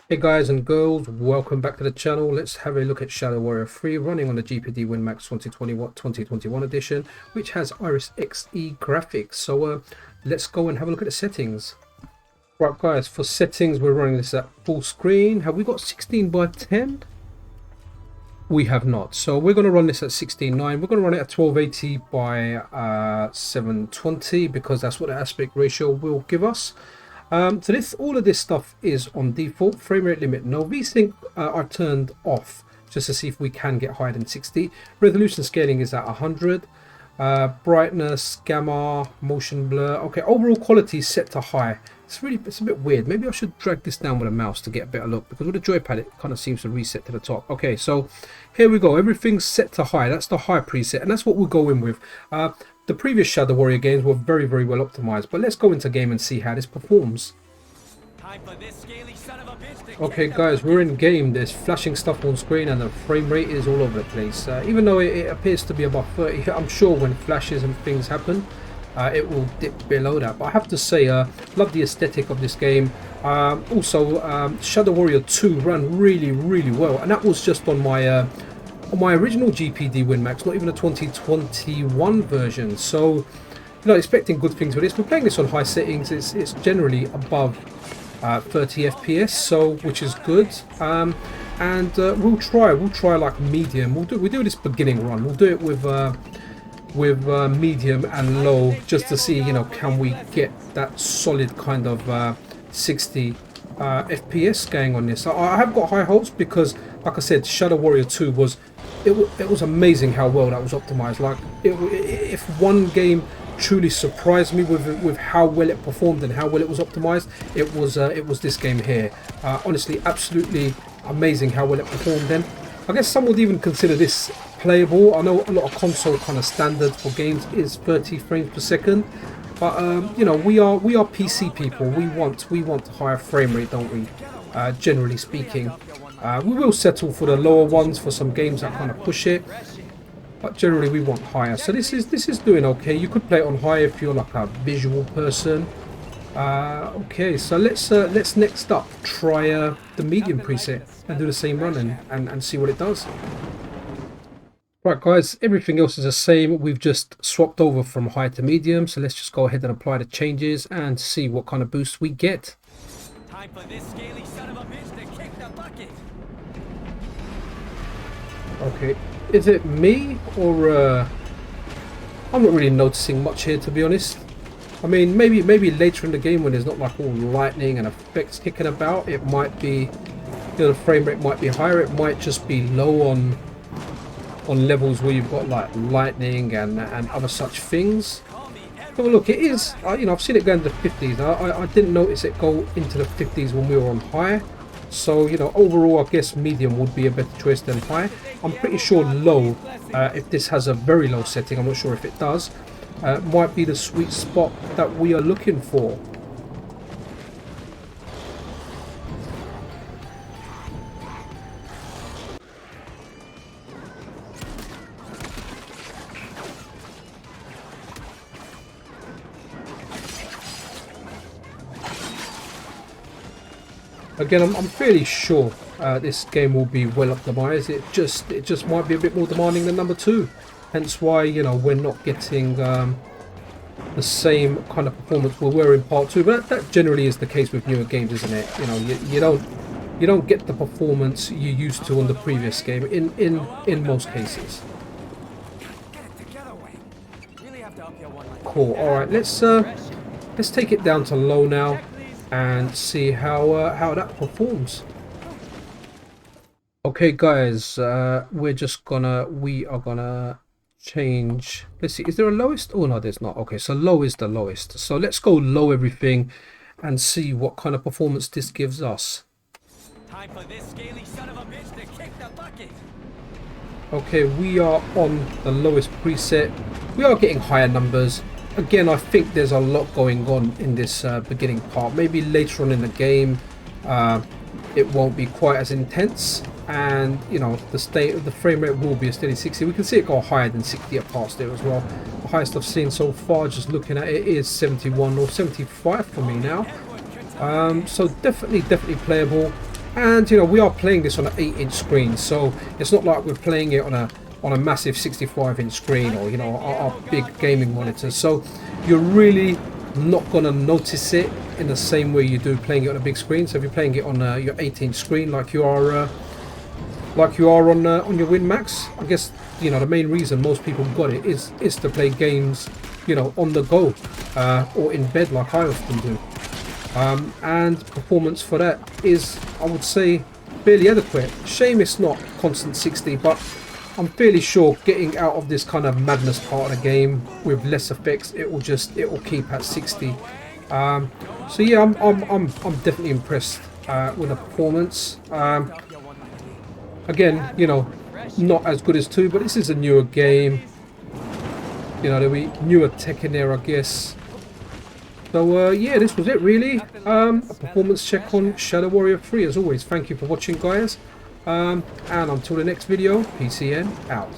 Hey guys and girls, welcome back to the channel. Let's have a look at Shadow Warrior 3 running on the GPD Win Max 2021 edition, which has Iris Xe graphics. So let's go and have a look at the settings. Right guys, for settings we're running this at full screen. Have we got 16 by 10? We have not. So we're going to run this at 16:9. We're going to run it at 1280 by 720 because that's what the aspect ratio will give us. So all of this stuff is on default. Frame rate limit no. VSync I've turned off just to see if we can get higher than 60. Resolution scaling is at 100. Brightness, gamma, motion blur. Okay, overall quality is set to high. It's a bit weird. Maybe I should drag this down with a mouse to get a better look, because with the joypad it kind of seems to reset to the top. Okay, so here we go. Everything's set to high. That's the high preset, and that's what we'll go in with. The previous Shadow Warrior games were very, very well optimized, but let's go into game and see how this performs. Okay guys, we're in game. There's flashing stuff on screen and the frame rate is all over the place. Even though it appears to be above 30, I'm sure when flashes and things happen, it will dip below that. But I have to say, love the aesthetic of this game. Also, Shadow Warrior 2 ran really, really well, and that was just on my original GPD Win Max, not even a 2021 version. So, you know, expecting good things with this. We're playing this on high settings. It's generally above 30 FPS, so which is good. And we'll try like medium. We'll do this beginning run. We'll do it with medium and low, just to see, you know, can we get that solid kind of 60 FPS going on this. I have got high hopes because, like I said, Shadow Warrior 2 was amazing how well that was optimized. Like, if one game truly surprised me with how well it performed and how well it was optimized, it was this game here. Honestly, absolutely amazing how well it performed. Then I guess some would even consider this playable. I know a lot of console kind of standard for games is 30 frames per second, but you know, we are PC people. We want higher frame rate, don't we? Generally speaking, we will settle for the lower ones for some games that kind of push it, but generally we want higher. So this is doing okay. You could play it on high if you're like a visual person. Okay, so let's next up try the medium preset and do the same run and see what it does. Right guys, everything else is the same. We've just swapped over from high to medium, so let's just go ahead and apply the changes and see what kind of boost we get. Time for this scaly son of a bitch to kick the bucket. Okay, is it me or I'm not really noticing much here, to be honest. I mean, maybe later in the game when there's not like all lightning and effects kicking about, it might be, you know, the frame rate might be higher. It might just be low on levels where you've got like lightning and other such things. But look, it is, you know, I've seen it go into the 50s. I didn't notice it go into the 50s when we were on high. So, you know, overall, I guess medium would be a better choice than high. I'm pretty sure low, if this has a very low setting, I'm not sure if it does, might be the sweet spot that we are looking for. Again, I'm fairly sure this game will be well optimized. It just might be a bit more demanding than number 2. Hence why, you know, we're not getting the same kind of performance we were in part 2. But that generally is the case with newer games, isn't it? You know, you don't get the performance you used to on the previous game in most cases. Cool. All right, let's take it down to low now and see how that performs. Okay guys, we are gonna change. Let's see, is there a lowest? Oh no, there's not. Okay, so low is the lowest, so let's go low everything and see what kind of performance this gives us. Time for this scaly son of a bitch to kick the bucket. Okay, we are on the lowest preset. We are getting higher numbers. Again, I think there's a lot going on in this beginning part. Maybe later on in the game, it won't be quite as intense, and you know, the frame rate will be a steady 60. We can see it go higher than 60 at parts there as well. The highest I've seen so far, just looking at it, is 71 or 75 for me now. So definitely playable. And you know, we are playing this on an 8-inch screen, so it's not like we're playing it on a massive 65-inch screen, or you know, our big gaming monitors. So you're really not gonna notice it in the same way you do playing it on a big screen. So if you're playing it on your 8-inch screen, like you are on your Win Max, I guess you know the main reason most people got it is to play games, you know, on the go or in bed, like I often do. And performance for that is, I would say, fairly adequate. Shame it's not constant 60, but I'm fairly sure getting out of this kind of madness part of the game with less effects, it will keep at 60. So yeah, I'm definitely impressed with the performance. Again, you know, not as good as 2, but this is a newer game. You know, there'll be newer tech in there, I guess. So yeah, this was it really. A performance check on Shadow Warrior 3. As always, thank you for watching, guys. And until the next video, PCN out.